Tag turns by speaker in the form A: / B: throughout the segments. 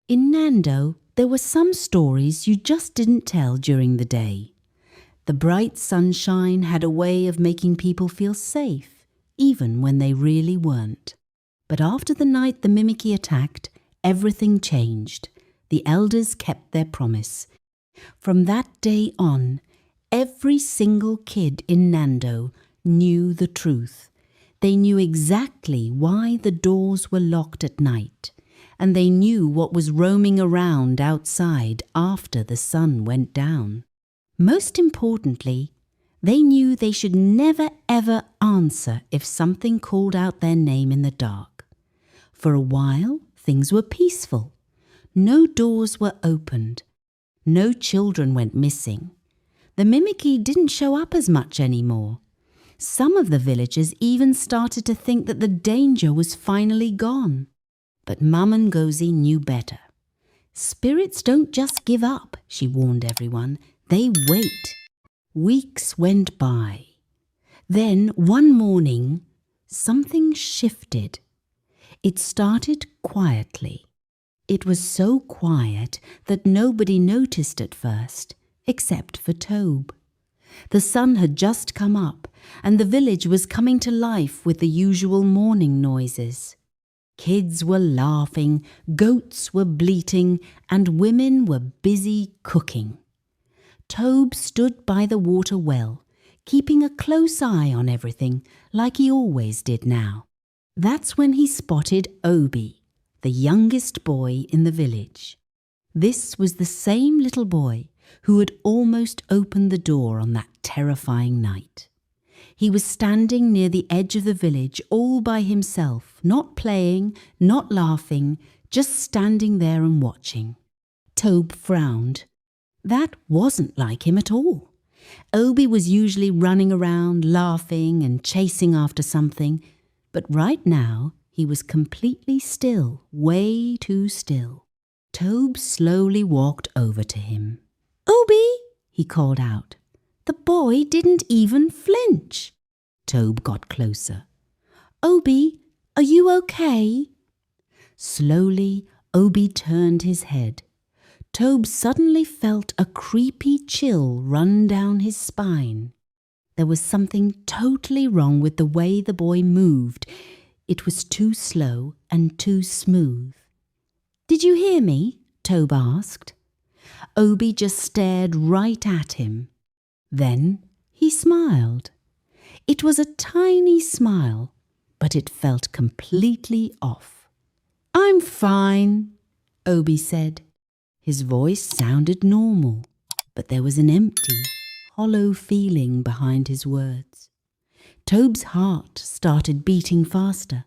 A: In Nando, there were some stories you just didn't tell during the day. The bright sunshine had a way of making people feel safe, even when they really weren't. But after the night the Mimiky attacked, everything changed. The elders kept their promise. From that day on, every single kid in Nando knew the truth. They knew exactly why the doors were locked at night, and they knew what was roaming around outside after the sun went down. Most importantly, they knew they should never ever answer if something called out their name in the dark. For a while, things were peaceful. No doors were opened. No children went missing. The Mimiky didn't show up as much anymore. Some of the villagers even started to think that the danger was finally gone. But Mum Ngozi knew better. Spirits don't just give up, she warned everyone. They wait. Weeks went by. Then one morning, something shifted. It started quietly. It was so quiet that nobody noticed at first, except for Tobe. The sun had just come up, and the village was coming to life with the usual morning noises. Kids were laughing, goats were bleating, and women were busy cooking. Tobe stood by the water well, keeping a close eye on everything, like he always did now. That's when he spotted Obi, the youngest boy in the village. This was the same little boy who had almost opened the door on that terrifying night. He was standing near the edge of the village all by himself, not playing, not laughing, just standing there and watching. Tobe frowned. That wasn't like him at all. Obi was usually running around, laughing and chasing after something, but right now he was completely still, way too still. Tobe slowly walked over to him. "Obi!" he called out. The boy didn't even flinch. Tobe got closer. "Obi, are you okay?" Slowly, Obi turned his head. Tobe suddenly felt a creepy chill run down his spine. There was something totally wrong with the way the boy moved. It was too slow and too smooth. "Did you hear me?" Tobe asked. Obi just stared right at him. Then he smiled. It was a tiny smile, but it felt completely off. "I'm fine," Obi said. His voice sounded normal, but there was an empty, hollow feeling behind his words. Tobe's heart started beating faster.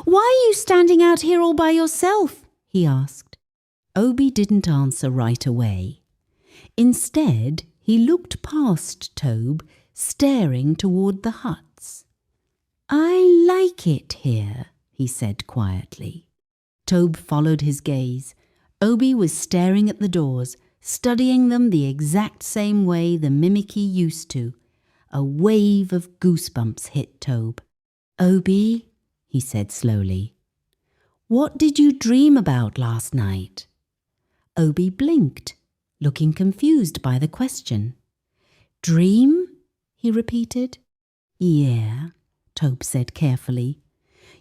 A: "Why are you standing out here all by yourself?" he asked. Obi didn't answer right away. Instead, he looked past Tobe, staring toward the huts. "I like it here," he said quietly. Tobe followed his gaze. Obi was staring at the doors, studying them the exact same way the Mimiky used to. A wave of goosebumps hit Tobe. "Obi," he said slowly, "what did you dream about last night?" Obi blinked, looking confused by the question. "Dream?" he repeated. "Yeah," Tobe said carefully.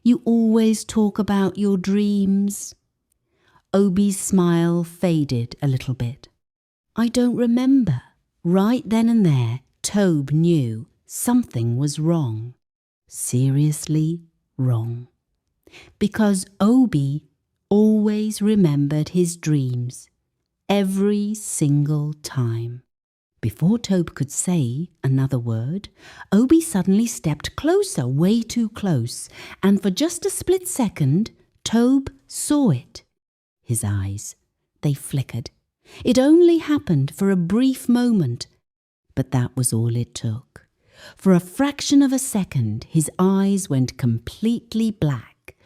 A: "You always talk about your dreams." Obi's smile faded a little bit. "I don't remember." Right then and there, Tobe knew something was wrong. Seriously wrong. Because Obi always remembered his dreams. Every single time. Before Tobe could say another word, Obi suddenly stepped closer, way too close, and for just a split second, Tobe saw it. His eyes, they flickered. It only happened for a brief moment, but that was all it took. For a fraction of a second, his eyes went completely black.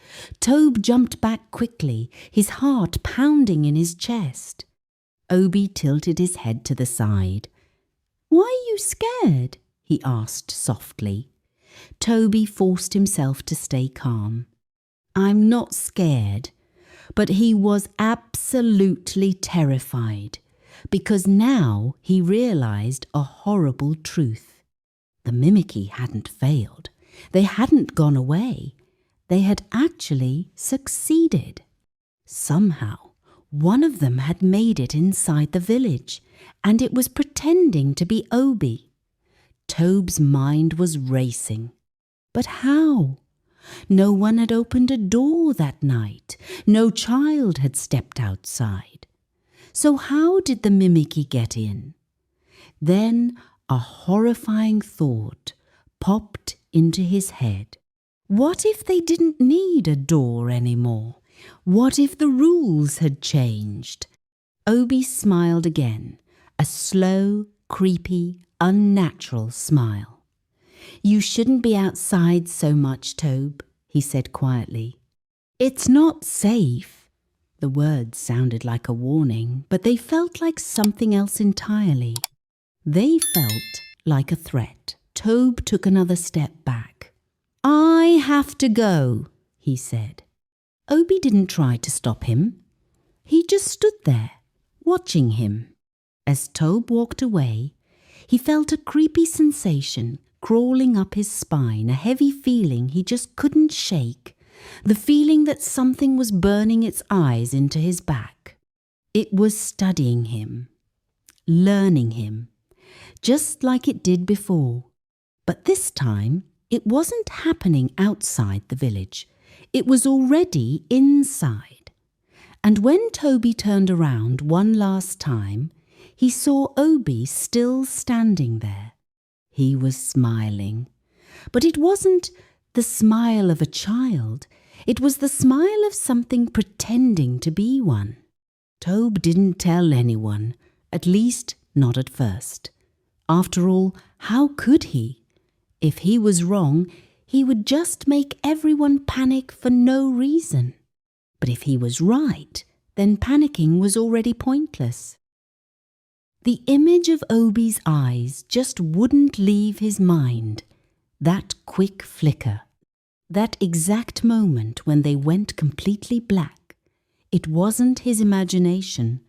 A: Tobe jumped back quickly, his heart pounding in his chest. Obi tilted his head to the side. "Why are you scared?" he asked softly. Tobe forced himself to stay calm. "I'm not scared. But he was absolutely terrified, because now he realized a horrible truth. The Mimiky hadn't failed. They hadn't gone away. They had actually succeeded. Somehow, one of them had made it inside the village, and it was pretending to be Obi. Tobe's mind was racing. But how? No one had opened a door that night. No child had stepped outside. So how did the Mimiky get in? Then a horrifying thought popped into his head. What if they didn't need a door anymore? What if the rules had changed? Obi smiled again, a slow, creepy, unnatural smile. "You shouldn't be outside so much, Tobe," he said quietly. "It's not safe." The words sounded like a warning, but they felt like something else entirely. They felt like a threat. Tobe took another step back. "I have to go," he said. Obi didn't try to stop him. He just stood there, watching him. As Tobe walked away, he felt a creepy sensation crawling up his spine, a heavy feeling he just couldn't shake, the feeling that something was burning its eyes into his back. It was studying him, learning him, just like it did before. But this time, it wasn't happening outside the village. It was already inside. And when Tobe turned around one last time, he saw Obi still standing there. He was smiling. But it wasn't the smile of a child. It was the smile of something pretending to be one. Tobe didn't tell anyone, at least not at first. After all, how could he? If he was wrong, he would just make everyone panic for no reason. But if he was right, then panicking was already pointless. The image of Obi's eyes just wouldn't leave his mind. That quick flicker, that exact moment when they went completely black. It wasn't his imagination.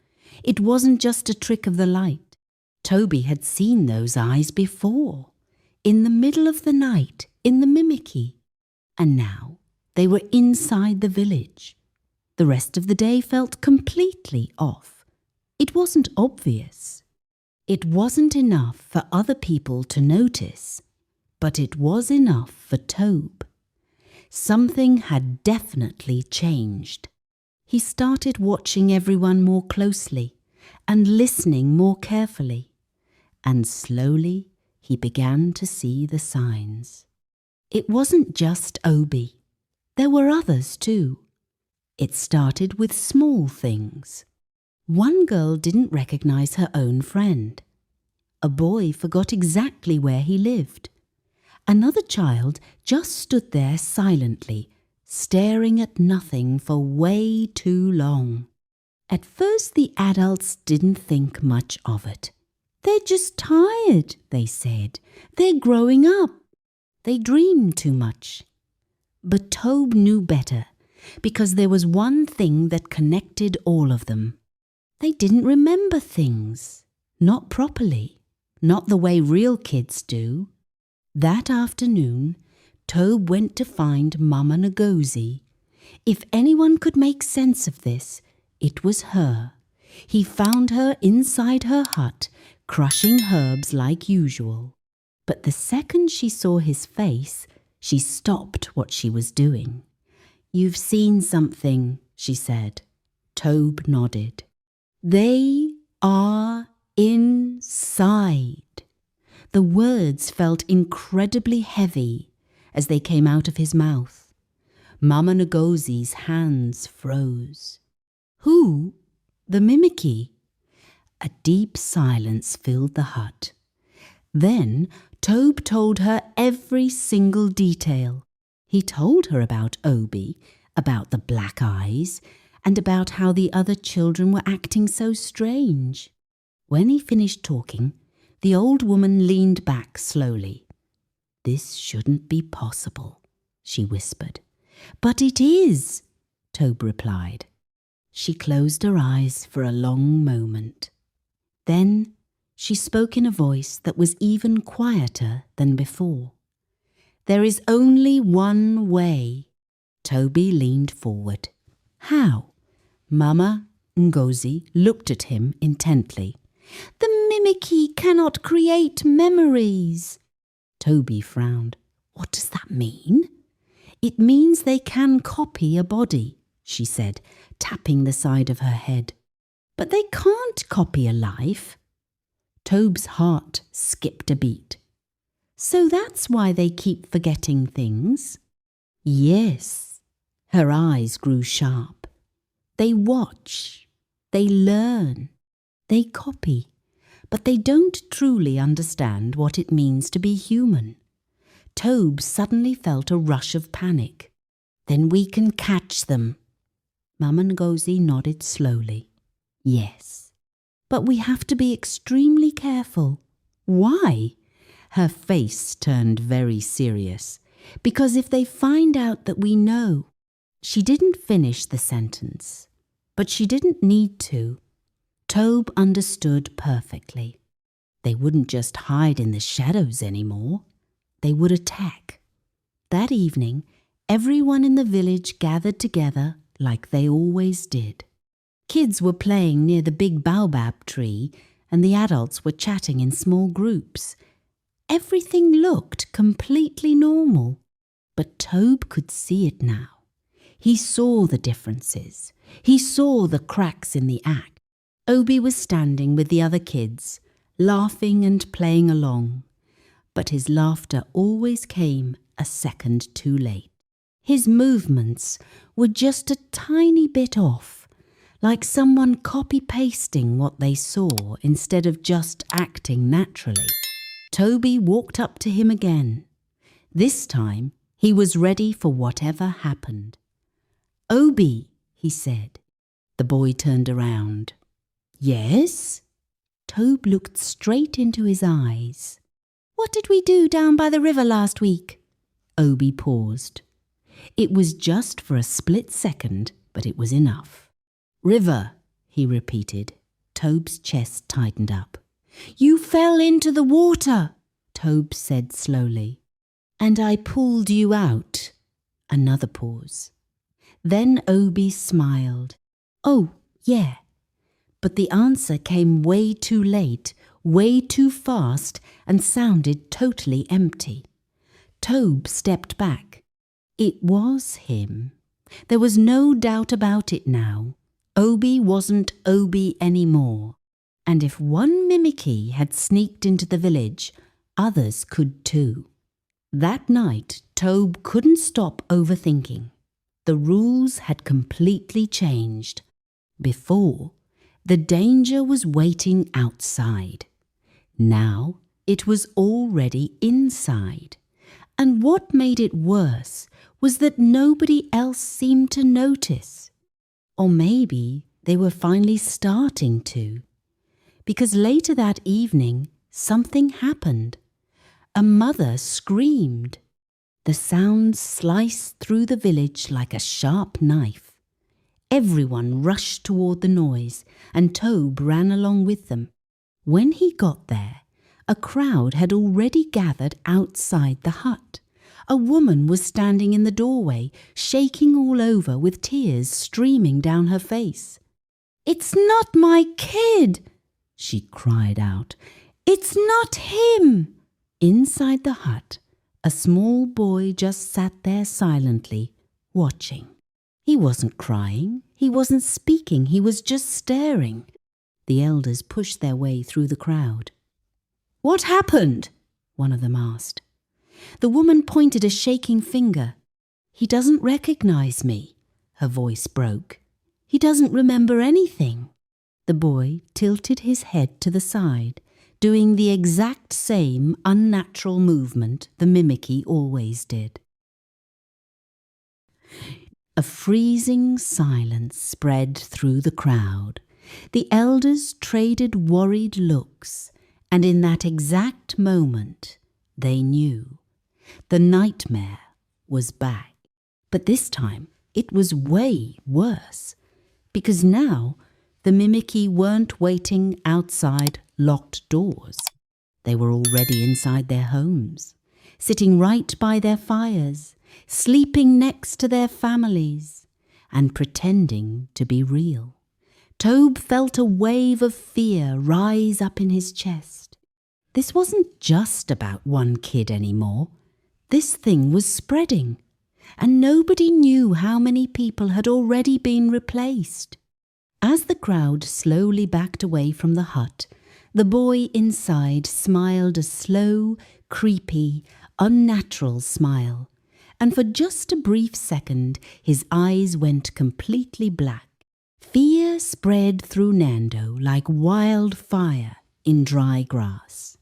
A: It wasn't just a trick of the light. Tobe had seen those eyes before, in the middle of the night, in the Mimiky. And now they were inside the village. The rest of the day felt completely off. It wasn't obvious. It wasn't enough for other people to notice, but it was enough for Tobe. Something had definitely changed. He started watching everyone more closely and listening more carefully, and slowly he began to see the signs. It wasn't just Obi. There were others too. It started with small things. One girl didn't recognize her own friend. A boy forgot exactly where he lived. Another child just stood there silently, staring at nothing for way too long. At first the adults didn't think much of it. "They're just tired," they said. "They're growing up. They dream too much." But Tobe knew better, because there was one thing that connected all of them. They didn't remember things, not properly, not the way real kids do. That afternoon, Tobe went to find Mama Ngozi. If anyone could make sense of this, it was her. He found her inside her hut, crushing herbs like usual. But the second she saw his face, she stopped what she was doing. "You've seen something," she said. Tobe nodded. "They are inside." The words felt incredibly heavy as they came out of his mouth. Mama Ngozi's hands froze. "Who? The Mimiky?" A deep silence filled the hut. Then Tobe told her every single detail. He told her about Obi, about the black eyes, and about how the other children were acting so strange. When he finished talking, the old woman leaned back slowly. "This shouldn't be possible," she whispered. "But it is," Tobe replied. She closed her eyes for a long moment. Then she spoke in a voice that was even quieter than before. "There is only one way." Tobe leaned forward. "How?" Mama Ngozi looked at him intently. "The Mimiki cannot create memories." Tobe frowned. "What does that mean?" "It means they can copy a body," she said, tapping the side of her head. "But they can't copy a life." Tobe's heart skipped a beat. "So that's why they keep forgetting things?" "Yes." Her eyes grew sharp. "They watch, they learn, they copy, but they don't truly understand what it means to be human." Tobe suddenly felt a rush of panic. "Then we can catch them." Mama Ngozi nodded slowly. "Yes, but we have to be extremely careful." "Why?" Her face turned very serious. "Because if they find out that we know..." She didn't finish the sentence, but she didn't need to. Tobe understood perfectly. They wouldn't just hide in the shadows anymore. They would attack. That evening, everyone in the village gathered together like they always did. Kids were playing near the big baobab tree, and the adults were chatting in small groups. Everything looked completely normal, but Tobe could see it now. He saw the differences. He saw the cracks in the act. Obi was standing with the other kids, laughing and playing along, but his laughter always came a second too late. His movements were just a tiny bit off, like someone copy-pasting what they saw instead of just acting naturally. Tobe walked up to him again. This time, he was ready for whatever happened. "Obi," he said. The boy turned around. "Yes?" Tobe looked straight into his eyes. "What did we do down by the river last week?" Obi paused. It was just for a split second, but it was enough. "River," he repeated. Tobe's chest tightened up. "You fell into the water," Tobe said slowly. "And I pulled you out." Another pause. Then Obi smiled. "Oh, yeah." But the answer came way too late, way too fast, and sounded totally empty. Tobe stepped back. It was him. There was no doubt about it now. Obi wasn't Obi anymore. And if one Mimiky had sneaked into the village, others could too. That night, Tobe couldn't stop overthinking. The rules had completely changed. Before, the danger was waiting outside. Now, it was already inside. And what made it worse was that nobody else seemed to notice. Or maybe they were finally starting to. Because later that evening, something happened. A mother screamed. The sound sliced through the village like a sharp knife. Everyone rushed toward the noise, and Tobe ran along with them. When he got there, a crowd had already gathered outside the hut. A woman was standing in the doorway, shaking all over with tears streaming down her face. "It's not my kid!" she cried out. "It's not him!" Inside the hut, a small boy just sat there silently, watching. He wasn't crying, he wasn't speaking, he was just staring. The elders pushed their way through the crowd. "What happened?" one of them asked. The woman pointed a shaking finger. "He doesn't recognize me," her voice broke. "He doesn't remember anything." The boy tilted his head to the side, doing the exact same unnatural movement the Mimiky always did. A freezing silence spread through the crowd. The elders traded worried looks, and in that exact moment, they knew. The nightmare was back. But this time, it was way worse. because now the Mimiky weren't waiting outside locked doors. They were already inside their homes, sitting right by their fires, sleeping next to their families, and pretending to be real. Tobe felt a wave of fear rise up in his chest. This wasn't just about one kid anymore. This thing was spreading, and nobody knew how many people had already been replaced. As the crowd slowly backed away from the hut, the boy inside smiled a slow, creepy, unnatural smile, and for just a brief second his eyes went completely black. Fear spread through Nando like wildfire in dry grass.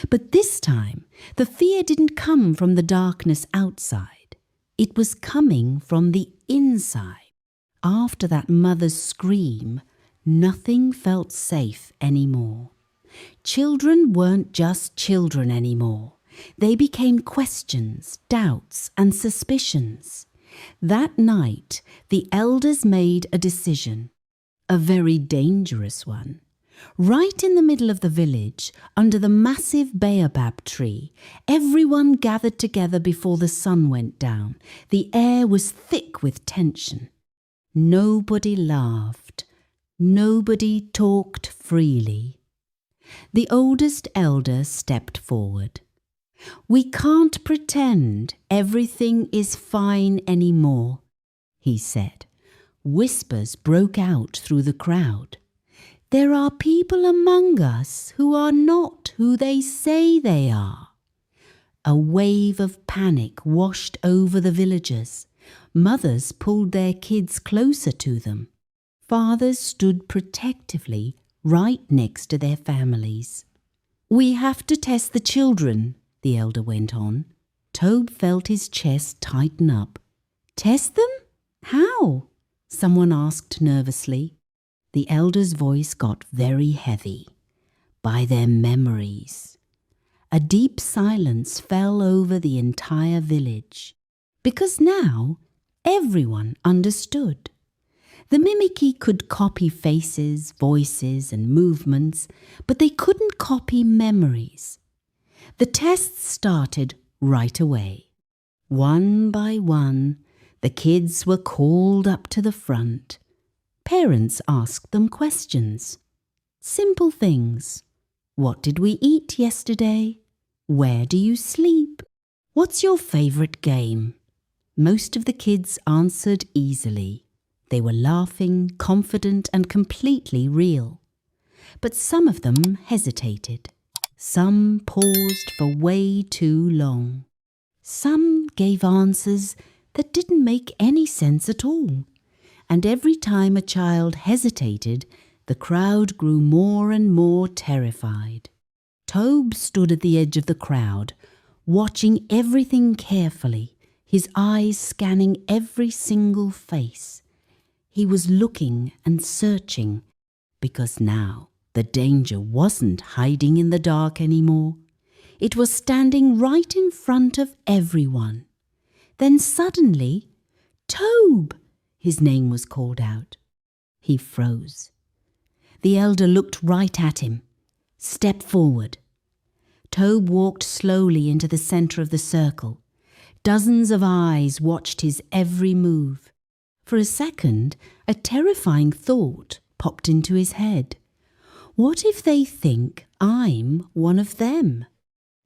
A: But this time, the fear didn't come from the darkness outside. It was coming from the inside. After that mother's scream, nothing felt safe anymore. Children weren't just children anymore. They became questions, doubts, and suspicions. That night, the elders made a decision, a very dangerous one. Right in the middle of the village, under the massive baobab tree, everyone gathered together before the sun went down. The air was thick with tension. Nobody laughed. Nobody talked freely. The oldest elder stepped forward. "We can't pretend everything is fine anymore," he said. Whispers broke out through the crowd. "There are people among us who are not who they say they are." A wave of panic washed over the villagers. Mothers pulled their kids closer to them. Fathers stood protectively right next to their families. "We have to test the children," the elder went on. Tobe felt his chest tighten up. "Test them? How?" someone asked nervously. The elder's voice got very heavy. "By their memories." A deep silence fell over the entire village, because now everyone understood. The Mimiki could copy faces, voices, and movements, but they couldn't copy memories. The tests started right away. One by one, the kids were called up to the front. Parents asked them questions. Simple things. What did we eat yesterday? Where do you sleep? What's your favorite game? Most of the kids answered easily. They were laughing, confident, and completely real. But some of them hesitated. Some paused for way too long. Some gave answers that didn't make any sense at all. And every time a child hesitated, the crowd grew more and more terrified. Tobe stood at the edge of the crowd, watching everything carefully, his eyes scanning every single face. He was looking and searching, because now the danger wasn't hiding in the dark anymore. It was standing right in front of everyone. Then suddenly, "Tobe!" his name was called out. He froze. The elder looked right at him. "Step forward." Tobe walked slowly into the center of the circle. Dozens of eyes watched his every move. For a second, a terrifying thought popped into his head. What if they think I'm one of them?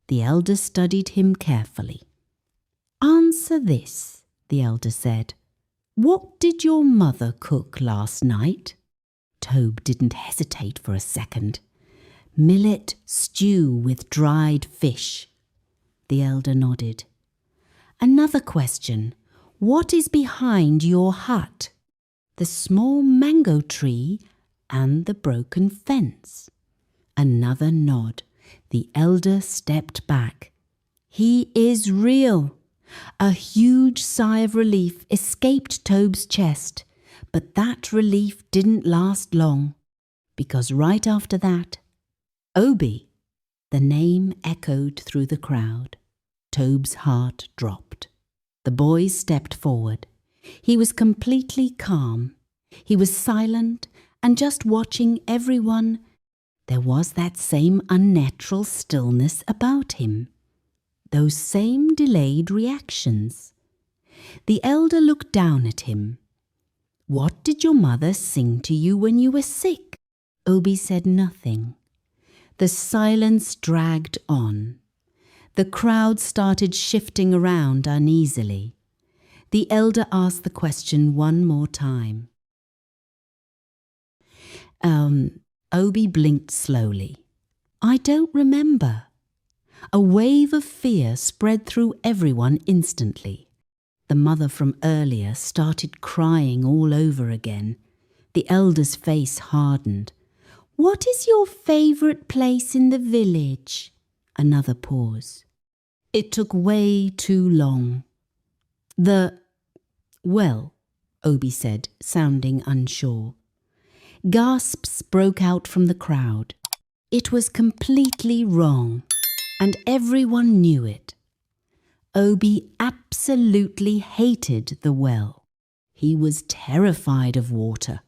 A: The elder studied him carefully. "Answer this," the elder said. "What did your mother cook last night?" Tobe didn't hesitate for a second. "Millet stew with dried fish." The elder nodded. "Another question. What is behind your hut?" "The small mango tree and the broken fence." Another nod. The elder stepped back. "He is real." A huge sigh of relief escaped Tobe's chest, but that relief didn't last long, because right after that, "Obi," the name echoed through the crowd. Tobe's heart dropped. The boy stepped forward. He was completely calm. He was silent and just watching everyone. There was that same unnatural stillness about him, those same delayed reactions. The elder looked down at him. "What did your mother sing to you when you were sick?" Obi said nothing. The silence dragged on. The crowd started shifting around uneasily. The elder asked the question one more time. Obi blinked slowly. "I don't remember." A wave of fear spread through everyone instantly. The mother from earlier started crying all over again. The elder's face hardened. "What is your favourite place in the village?" Another pause. It took way too long. Well, Obi said, sounding unsure. Gasps broke out from the crowd. It was completely wrong, and everyone knew it. Obi absolutely hated the well. He was terrified of water.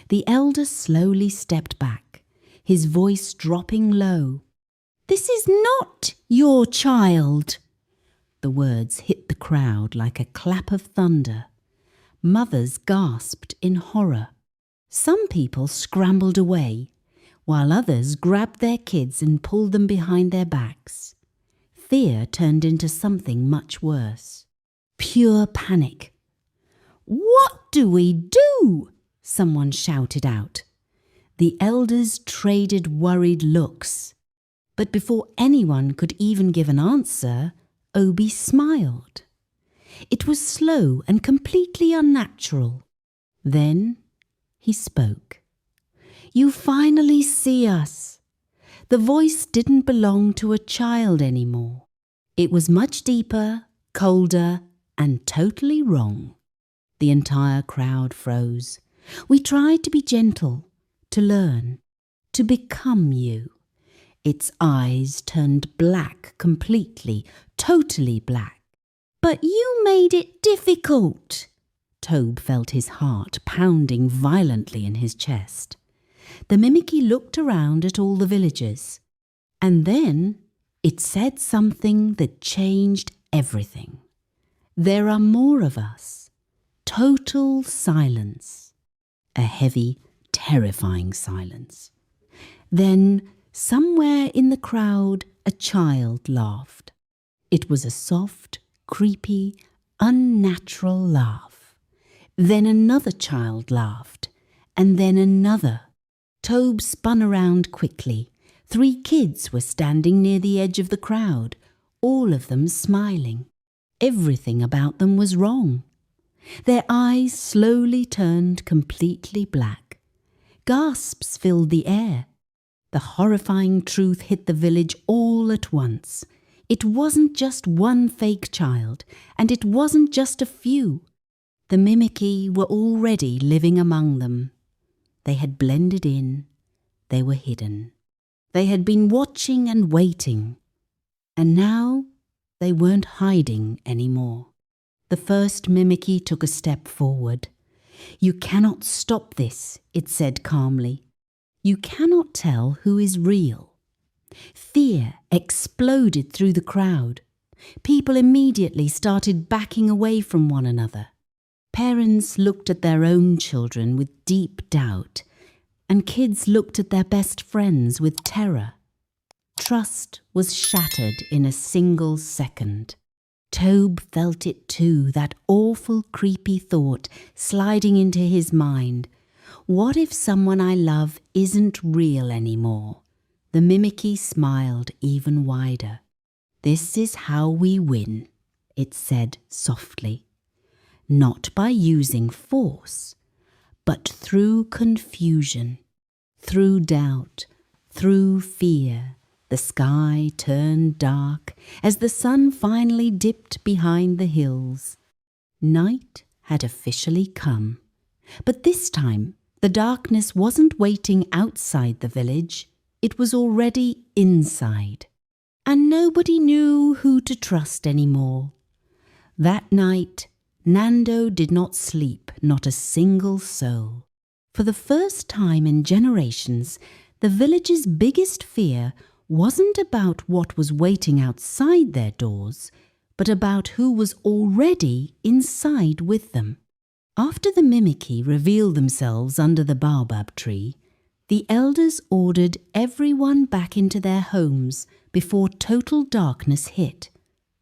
A: The elder slowly stepped back, his voice dropping low. "This is not your child." The words hit the crowd like a clap of thunder. Mothers gasped in horror. Some people scrambled away, while others grabbed their kids and pulled them behind their backs. Fear turned into something much worse. Pure panic. "What do we do?" someone shouted out. The elders traded worried looks. But before anyone could even give an answer, Obi smiled. It was slow and completely unnatural. Then he spoke. "You finally see us." The voice didn't belong to a child anymore. It was much deeper, colder, and totally wrong. The entire crowd froze. We tried to be gentle, to learn, to become you. Its eyes turned black completely, totally black. "But you made it difficult." Tobe felt his heart pounding violently in his chest. The Mimiky looked around at all the villagers, and then it said something that changed everything. "There are more of us." Total silence. A heavy, terrifying silence. Then, somewhere in the crowd, a child laughed. It was a soft, creepy, unnatural laugh. Then another child laughed, and then another. Tobe spun around quickly. 3 kids were standing near the edge of the crowd, all of them smiling. Everything about them was wrong. Their eyes slowly turned completely black. Gasps filled the air. The horrifying truth hit the village all at once. It wasn't just one fake child, and it wasn't just a few. The Mimiky were already living among them. They had blended in. They were hidden. They had been watching and waiting. And now they weren't hiding anymore. The first Mimiky took a step forward. "You cannot stop this," it said calmly. "You cannot tell who is real." Fear exploded through the crowd. People immediately started backing away from one another. Parents looked at their own children with deep doubt, and kids looked at their best friends with terror. Trust was shattered in a single second. Tobe felt it too, that awful, creepy thought sliding into his mind. What if someone I love isn't real anymore? The Mimiky smiled even wider. "This is how we win," it said softly. "Not by using force, but through confusion, through doubt, through fear." The sky turned dark as the sun finally dipped behind the hills. Night had officially come. But this time, the darkness wasn't waiting outside the village. It was already inside. And nobody knew who to trust anymore. That night, Nando did not sleep, not a single soul. For the first time in generations, the village's biggest fear wasn't about what was waiting outside their doors, but about who was already inside with them. After the Mimiky revealed themselves under the baobab tree, the elders ordered everyone back into their homes before total darkness hit.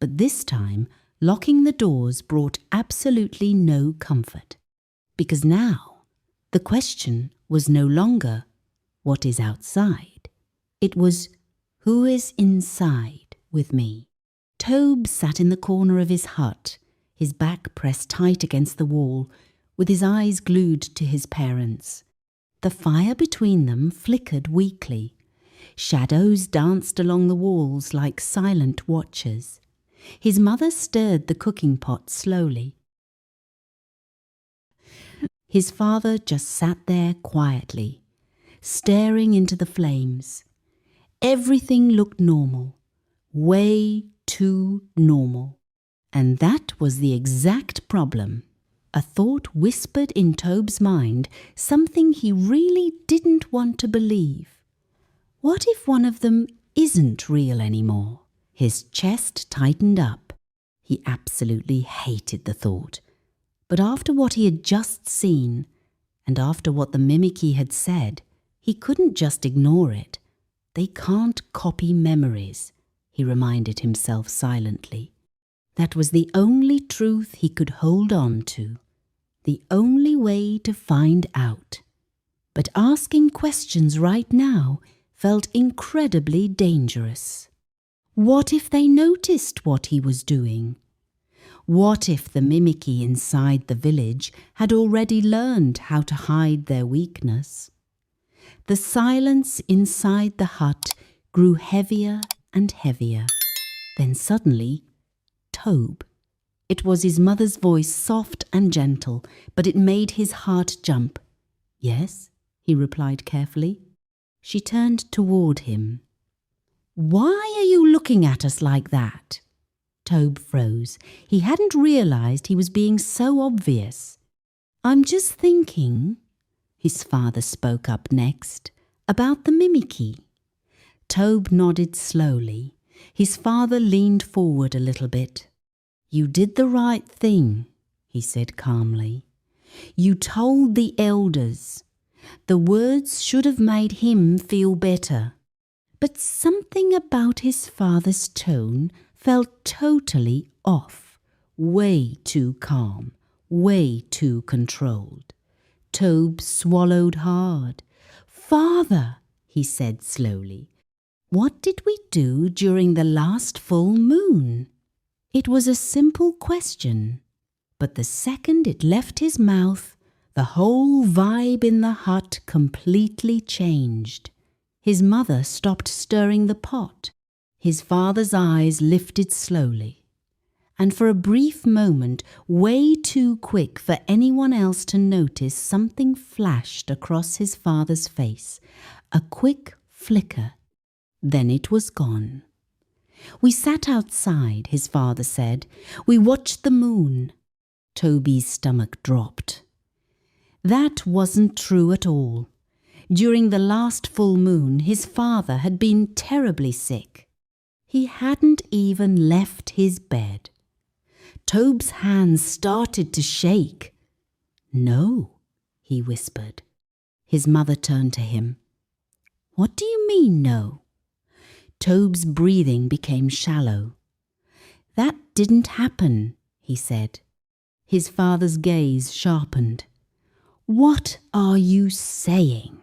A: But this time, locking the doors brought absolutely no comfort. Because now, the question was no longer, what is outside? It was, who is inside with me? Tobe sat in the corner of his hut, his back pressed tight against the wall, with his eyes glued to his parents. The fire between them flickered weakly. Shadows danced along the walls like silent watchers. His mother stirred the cooking pot slowly. His father just sat there quietly, staring into the flames. Everything looked normal, way too normal. And that was the exact problem. A thought whispered in Tobe's mind something he really didn't want to believe. What if one of them isn't real anymore? His chest tightened up. He absolutely hated the thought. But after what he had just seen, and after what the Mimiky had said, he couldn't just ignore it. They can't copy memories, he reminded himself silently. That was the only truth he could hold on to, the only way to find out. But asking questions right now felt incredibly dangerous. What if they noticed what he was doing? What if the Mimiky inside the village had already learned how to hide their weakness? The silence inside the hut grew heavier and heavier. Then suddenly, Tobe. It was his mother's voice, soft and gentle, but it made his heart jump. "Yes," he replied carefully. She turned toward him. "Why are you looking at us like that?" Tobe froze. He hadn't realized he was being so obvious. "I'm just thinking," his father spoke up next, "about the Mimiky." Tobe nodded slowly. His father leaned forward a little bit. "You did the right thing," he said calmly. "You told the elders. The words should have made him feel better." But something about his father's tone felt totally off, way too calm, way too controlled. Tobe swallowed hard. "Father," he said slowly, "what did we do during the last full moon?" It was a simple question, but the second it left his mouth, the whole vibe in the hut completely changed. His mother stopped stirring the pot. His father's eyes lifted slowly. And for a brief moment, way too quick for anyone else to notice, something flashed across his father's face. A quick flicker. Then it was gone. "We sat outside," his father said. "We watched the moon." Toby's stomach dropped. That wasn't true at all. During the last full moon, his father had been terribly sick. He hadn't even left his bed. Tobe's hands started to shake. "No," he whispered. His mother turned to him. "What do you mean, no?" Tobe's breathing became shallow. "That didn't happen," he said. His father's gaze sharpened. "What are you saying?"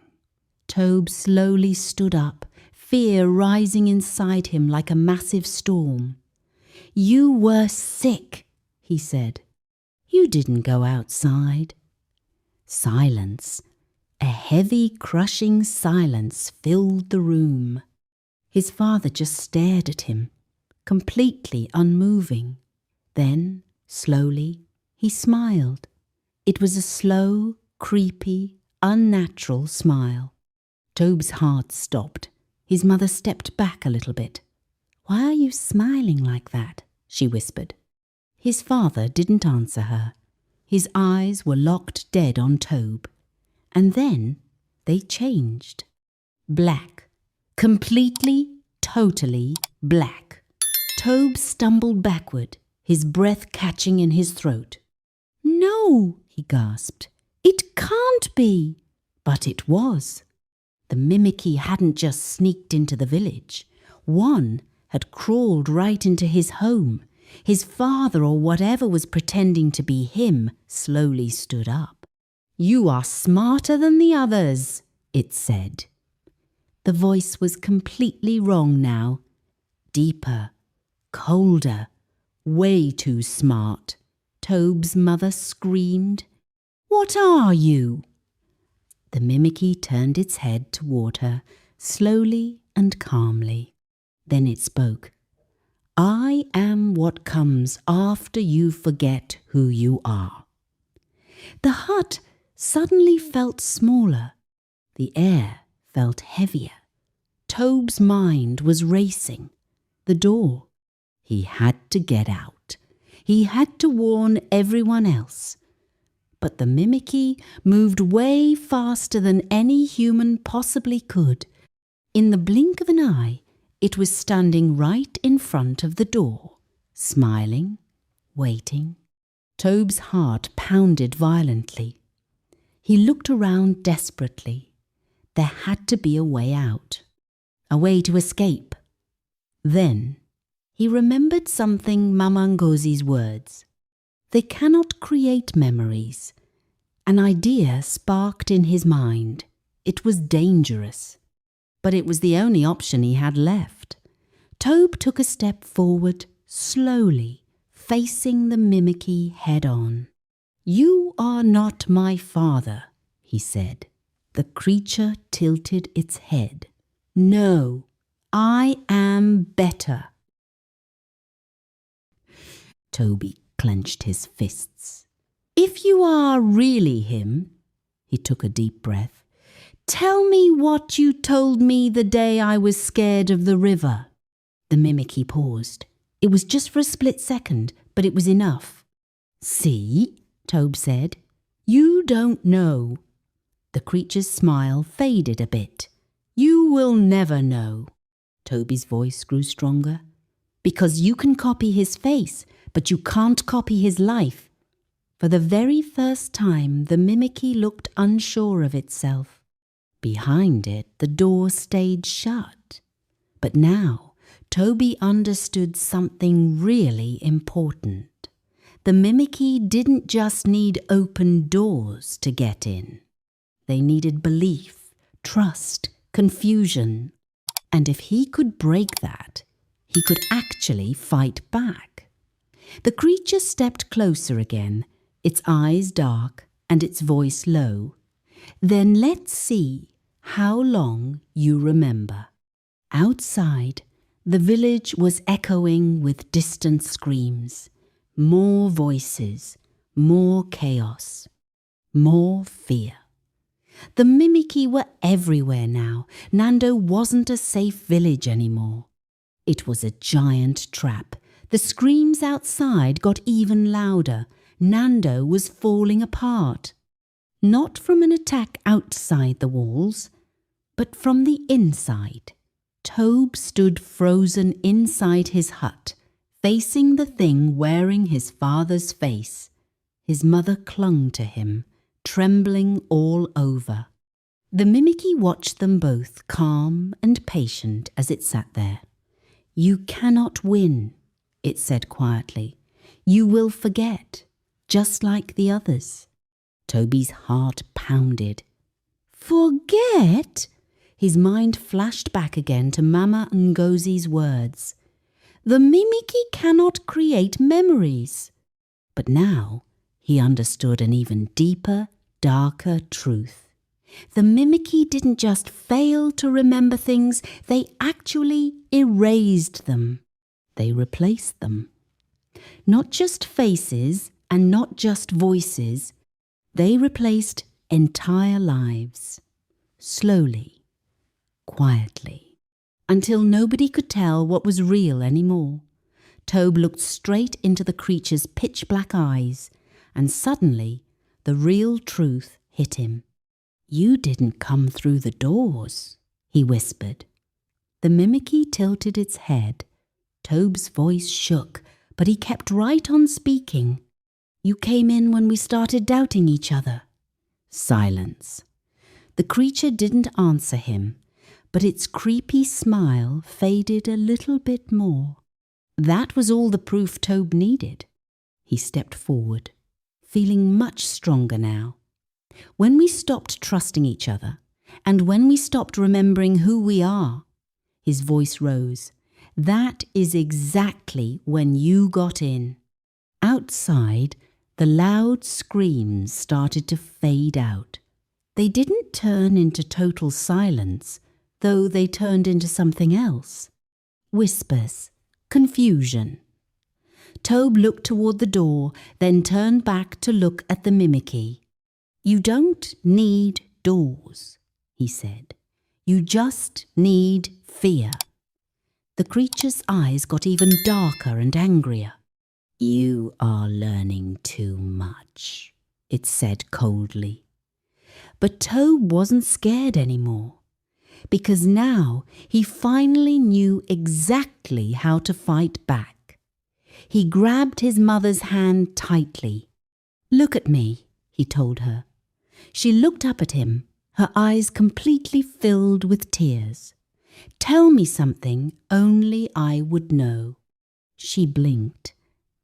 A: Tobe slowly stood up, fear rising inside him like a massive storm. "You were sick," he said. "You didn't go outside." Silence, a heavy, crushing silence filled the room. His father just stared at him, completely unmoving. Then, slowly, he smiled. It was a slow, creepy, unnatural smile. Tobe's heart stopped. His mother stepped back a little bit. "Why are you smiling like that?" she whispered. His father didn't answer her. His eyes were locked dead on Tobe. And then they changed. Black. Completely, totally black. Tobe stumbled backward, his breath catching in his throat. "No," he gasped. "It can't be." But it was. The Mimiky hadn't just sneaked into the village. One had crawled right into his home. His father, or whatever was pretending to be him, slowly stood up. "You are smarter than the others," it said. The voice was completely wrong now. Deeper, colder, way too smart. Tobe's mother screamed. "What are you?" The Mimiky turned its head toward her, slowly and calmly. Then it spoke. "I am what comes after you forget who you are." The hut suddenly felt smaller. The air felt heavier. Tobe's mind was racing. The door. He had to get out. He had to warn everyone else. But the Mimiky moved way faster than any human possibly could. In the blink of an eye, it was standing right in front of the door, smiling, waiting. Tobe's heart pounded violently. He looked around desperately. There had to be a way out, a way to escape. Then he remembered something Mama Ngozi's words. They cannot create memories. An idea sparked in his mind. It was dangerous. But it was the only option he had left. Tobe took a step forward, slowly, facing the Mimiky head on. "You are not my father," he said. The creature tilted its head. "No, I am better." Tobe clenched his fists. "If you are really him," he took a deep breath, "tell me what you told me the day I was scared of the river." The Mimiky paused. It was just for a split second, but it was enough. "See," Tobe said, "you don't know." The creature's smile faded a bit. "You will never know." Toby's voice grew stronger. "Because you can copy his face, but you can't copy his life." For the very first time, the Mimiky looked unsure of itself. Behind it, the door stayed shut. But now, Tobe understood something really important. The Mimiky didn't just need open doors to get in. They needed belief, trust, confusion. And if he could break that, he could actually fight back. The creature stepped closer again, its eyes dark and its voice low. "Then let's see how long you remember." Outside, the village was echoing with distant screams. More voices, more chaos, more fear. The Mimiky were everywhere now. Nando wasn't a safe village anymore. It was a giant trap. The screams outside got even louder. Nando was falling apart. Not from an attack outside the walls, but from the inside. Tobe stood frozen inside his hut, facing the thing wearing his father's face. His mother clung to him, trembling all over. The Mimiky watched them both, calm and patient as it sat there. "You cannot win," it said quietly. "You will forget, just like the others." Toby's heart pounded. "Forget?" His mind flashed back again to Mama Ngozi's words. "The Mimiky cannot create memories." But now he understood an even deeper, darker truth. The Mimiky didn't just fail to remember things, they actually erased them. They replaced them. Not just faces and not just voices, they replaced entire lives. Slowly, quietly, until nobody could tell what was real anymore. Tobe looked straight into the creature's pitch-black eyes, and suddenly the real truth hit him. "You didn't come through the doors," he whispered. The Mimiky tilted its head. Tobe's voice shook, but he kept right on speaking. "You came in when we started doubting each other." Silence. The creature didn't answer him, but its creepy smile faded a little bit more. That was all the proof Tobe needed. He stepped forward, feeling much stronger now. When we stopped trusting each other, and when we stopped remembering who we are, his voice rose, that is exactly when you got in. Outside, the loud screams started to fade out. They didn't turn into total silence, though they turned into something else. Whispers, confusion. Tobe looked toward the door, then turned back to look at the Mimiky. "You don't need doors," he said. "You just need fear." The creature's eyes got even darker and angrier. "You are learning too much," it said coldly. But Tobe wasn't scared anymore, because now he finally knew exactly how to fight back. He grabbed his mother's hand tightly. "Look at me," he told her. She looked up at him, her eyes completely filled with tears. "Tell me something only I would know." She blinked,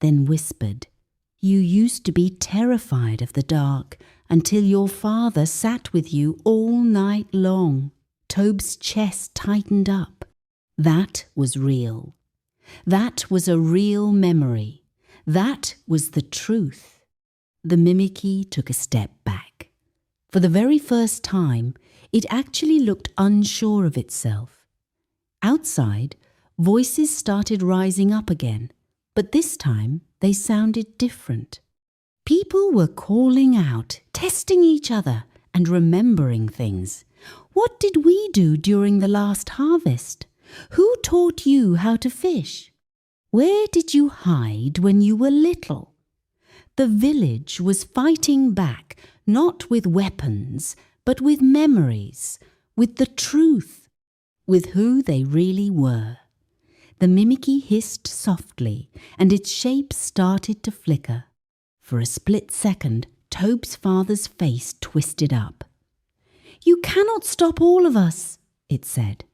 A: then whispered, "You used to be terrified of the dark until your father sat with you all night long." Tobe's chest tightened up. That was real. That was a real memory. That was the truth. The Mimiky took a step back. For the very first time, it actually looked unsure of itself. Outside, voices started rising up again, but this time they sounded different. People were calling out, testing each other, and remembering things. "What did we do during the last harvest? Who taught you how to fish? Where did you hide when you were little?" The village was fighting back, not with weapons, but with memories, with the truth, with who they really were. The Mimiky hissed softly, and its shape started to flicker. For a split second, Tobe's father's face twisted up. "You cannot stop all of us," it said.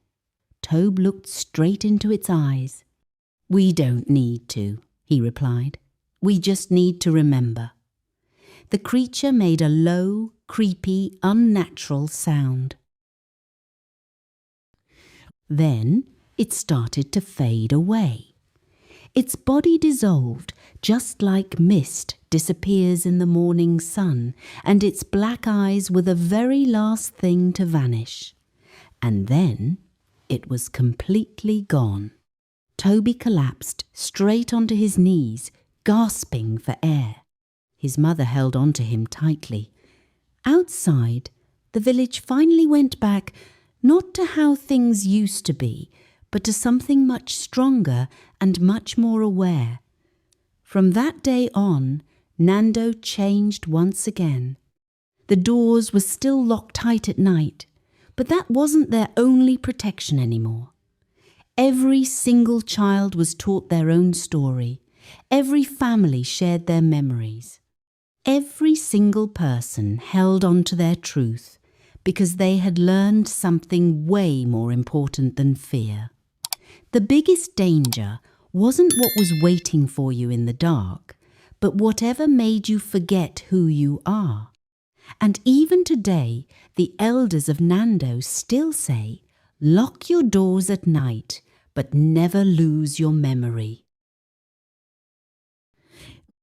A: Tobe looked straight into its eyes. "We don't need to," he replied. "We just need to remember." The creature made a low, creepy, unnatural sound. Then it started to fade away. Its body dissolved, just like mist disappears in the morning sun, and its black eyes were the very last thing to vanish. And then it was completely gone. Tobe collapsed straight onto his knees, gasping for air. His mother held on to him tightly. Outside, the village finally went back, not to how things used to be, but to something much stronger and much more aware. From that day on, Nando changed once again. The doors were still locked tight at night, but that wasn't their only protection anymore. Every single child was taught their own story. Every family shared their memories. Every single person held on to their truth because they had learned something way more important than fear. The biggest danger wasn't what was waiting for you in the dark, but whatever made you forget who you are. And even today, the elders of Nando still say, "Lock your doors at night, but never lose your memory."